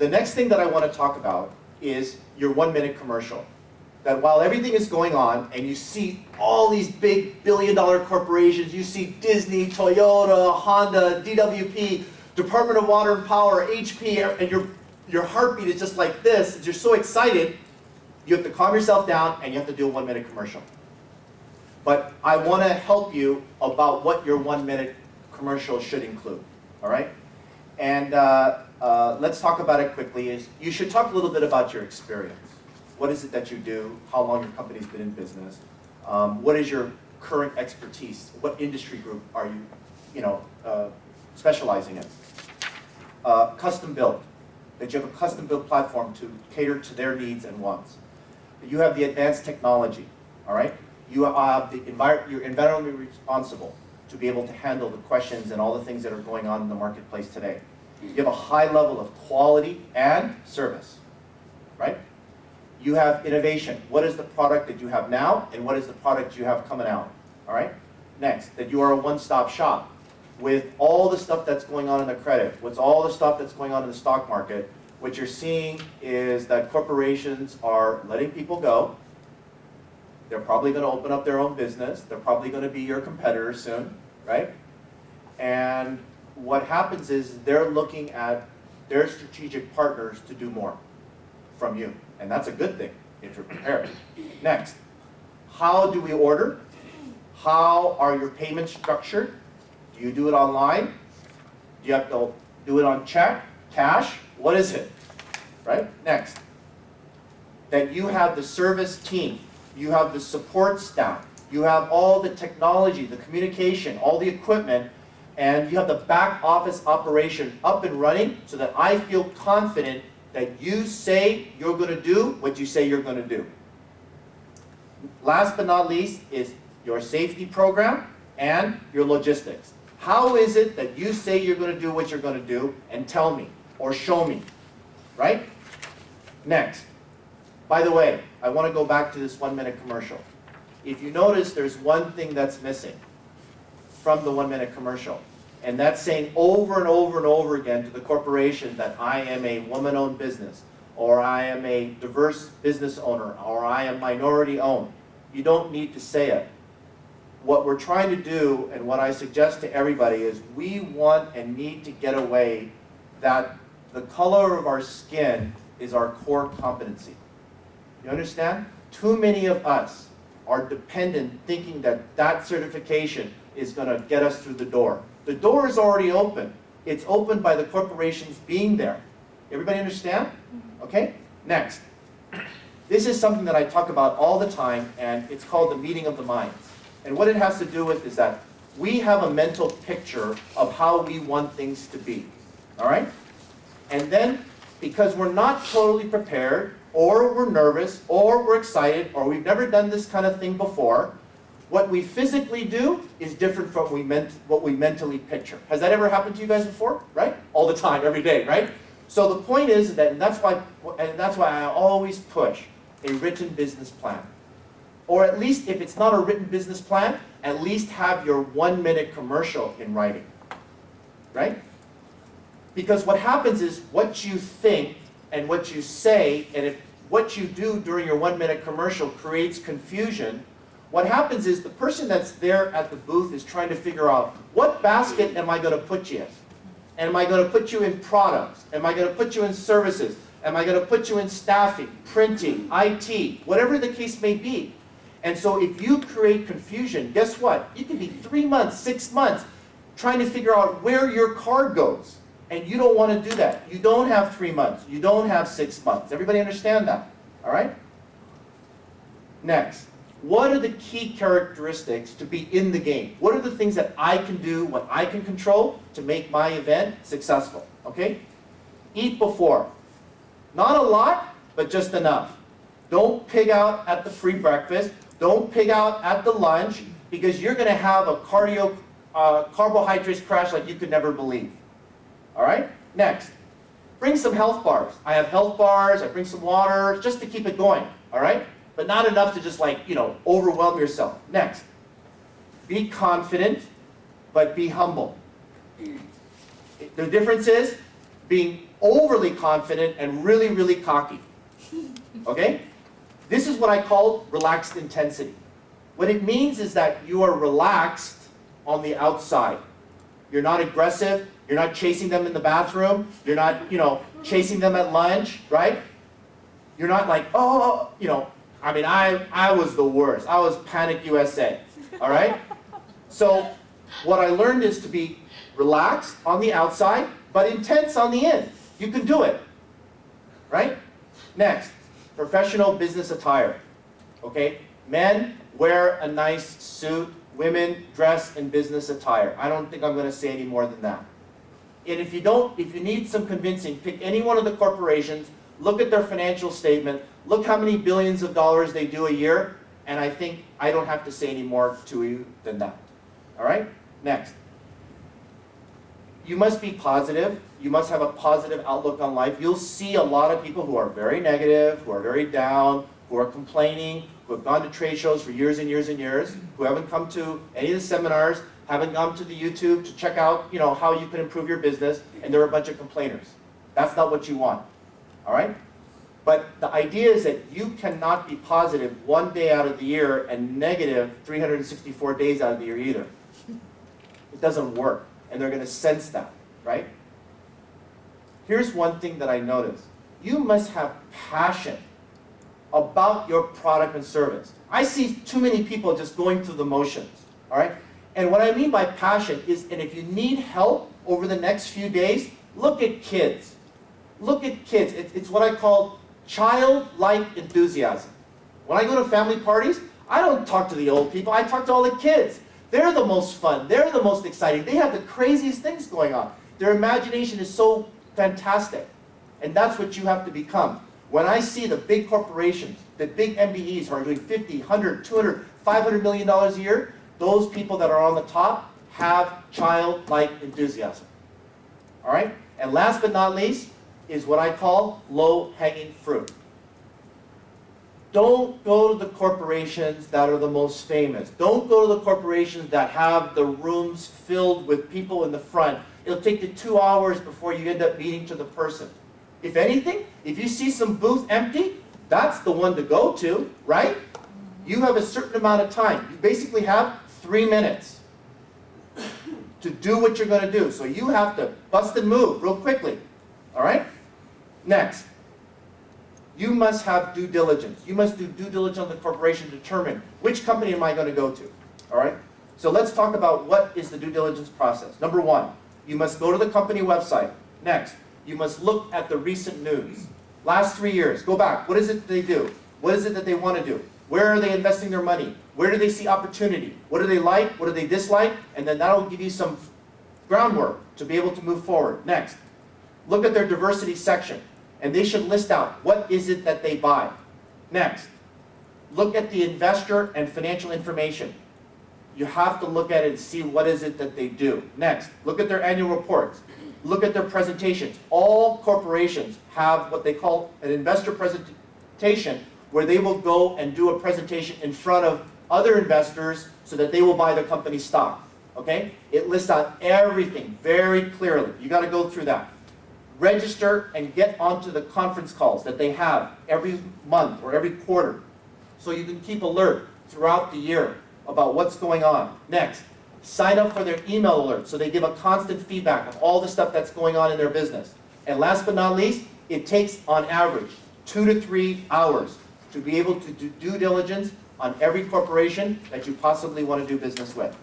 the next thing that I want to talk about is your 1-minute commercial. That while everything is going on, and you see all these big billion-dollar corporations, you see Disney, Toyota, Honda, DWP, Department of Water and Power, HP, and your heartbeat is just like this, and you're so excited, you have to calm yourself down, and you have to do a 1-minute commercial. But I want to help you about what your 1-minute commercial should include, all right? And let's talk about it quickly. You should talk a little bit about your experience. What is it that you do? How long your company's been in business? What is your current expertise? What industry group are you, specializing in? Custom built. That you have a custom built platform to cater to their needs and wants. You have the advanced technology. All right. You have you're environmentally responsible to be able to handle the questions and all the things that are going on in the marketplace today. You have a high level of quality and service. Right. You have innovation. What is the product that you have now, and what is the product you have coming out? All right? Next, that you are a one-stop shop with all the stuff that's going on in the credit, with all the stuff that's going on in the stock market. What you're seeing is that corporations are letting people go. They're probably going to open up their own business. They're probably going to be your competitors soon, right? And what happens is they're looking at their strategic partners to do more from you. And that's a good thing if you're prepared. Next, how do we order? How are your payments structured? Do you do it online? Do you have to do it on check, cash? What is it? Right? Next, that you have the service team, you have the support staff, you have all the technology, the communication, all the equipment, and you have the back office operation up and running so that I feel confident that you say you're going to do what you say you're going to do. Last but not least is your safety program and your logistics. How is it that you say you're going to do what you're going to do, and tell me or show me, right? Next, by the way, I want to go back to this 1-minute commercial. If you notice, there's one thing that's missing from the 1-minute commercial. And that's saying over and over and over again to the corporation that I am a woman-owned business, or I am a diverse business owner, or I am minority-owned. You don't need to say it. What we're trying to do, and what I suggest to everybody, is we want and need to get away that the color of our skin is our core competency. You understand? Too many of us are dependent, thinking that that certification is going to get us through the door. The door is already open. It's opened by the corporations being there. Everybody understand? Okay? Next. This is something that I talk about all the time, and it's called the meeting of the minds. And what it has to do with is that we have a mental picture of how we want things to be. All right? And then, because we're not totally prepared, or we're nervous, or we're excited, or we've never done this kind of thing before, what we physically do is different from what we mentally picture. Has that ever happened to you guys before? Right? All the time, every day, right? So the point is that, and that's why I always push a written business plan. Or at least, if it's not a written business plan, at least have your 1-minute commercial in writing. Right? Because what happens is what you think and what you say, and if what you do during your 1-minute commercial creates confusion, what happens is the person that's there at the booth is trying to figure out, what basket am I going to put you in? Am I going to put you in products? Am I going to put you in services? Am I going to put you in staffing, printing, IT, whatever the case may be? And so if you create confusion, guess what? You can be 3 months, 6 months trying to figure out where your card goes. And you don't want to do that. You don't have 3 months. You don't have 6 months. Everybody understand that? All right? Next. What are the key characteristics to be in the game? What are the things that I can do, what I can control to make my event successful? Okay? Eat before. Not a lot, but just enough. Don't pig out at the free breakfast. Don't pig out at the lunch, because you're going to have a carbohydrates crash like you could never believe. All right? Next. Bring some health bars. I have health bars. I bring some water just to keep it going. All right? But not enough to just overwhelm yourself. Next, be confident, but be humble. The difference is, being overly confident and really, really cocky. Okay? This is what I call relaxed intensity. What it means is that you are relaxed on the outside. You're not aggressive. You're not chasing them in the bathroom. You're not, chasing them at lunch, right? You're not like, oh, I mean, I was the worst. I was Panic USA, all right? So what I learned is to be relaxed on the outside, but intense on the in. You can do it, right? Next, professional business attire, okay? Men, wear a nice suit. Women, dress in business attire. I don't think I'm going to say any more than that. And if you need some convincing, pick any one of the corporations, look at their financial statement, look how many billions of dollars they do a year, and I think I don't have to say any more to you than that. All right? Next. You must be positive. You must have a positive outlook on life. You'll see a lot of people who are very negative, who are very down, who are complaining, who have gone to trade shows for years and years and years, who haven't come to any of the seminars, haven't gone to the YouTube to check out, how you can improve your business, and they're a bunch of complainers. That's not what you want. All right? But the idea is that you cannot be positive one day out of the year and negative 364 days out of the year either. It doesn't work, and they're going to sense that, right? Here's one thing that I noticed. You must have passion about your product and service. I see too many people just going through the motions, all right? And what I mean by passion is, and if you need help over the next few days, look at kids. Look at kids. It's what I call childlike enthusiasm. When I go to family parties, I don't talk to the old people. I talk to all the kids. They're the most fun. They're the most exciting. They have the craziest things going on. Their imagination is so fantastic. And that's what you have to become. When I see the big corporations, the big MBEs who are doing 50, 100, 200, $500 million a year, those people that are on the top have childlike enthusiasm. All right? And last but not least is what I call low-hanging fruit. Don't go to the corporations that are the most famous. Don't go to the corporations that have the rooms filled with people in the front. It'll take you 2 hours before you end up meeting to the person. If anything, if you see some booth empty, that's the one to go to, right? You have a certain amount of time. You basically have 3 minutes to do what you're going to do. So you have to bust and move real quickly, all right? Next, you must have due diligence. You must do due diligence on the corporation to determine which company am I going to go to, all right? So let's talk about what is the due diligence process. Number one, you must go to the company website. Next, you must look at the recent news. Last 3 years, go back. What is it that they do? What is it that they want to do? Where are they investing their money? Where do they see opportunity? What do they like? What do they dislike? And then that'll give you some groundwork to be able to move forward. Next, look at their diversity section. And they should list out what is it that they buy. Next, look at the investor and financial information. You have to look at it and see what is it that they do. Next, look at their annual reports. Look at their presentations. All corporations have what they call an investor presentation, where they will go and do a presentation in front of other investors so that they will buy the company's stock. Okay? It lists out everything very clearly. You got to go through that. Register and get onto the conference calls that they have every month or every quarter, so you can keep alert throughout the year about what's going on. Next, sign up for their email alerts so they give a constant feedback of all the stuff that's going on in their business. And last but not least, it takes on average 2 to 3 hours to be able to do due diligence on every corporation that you possibly want to do business with.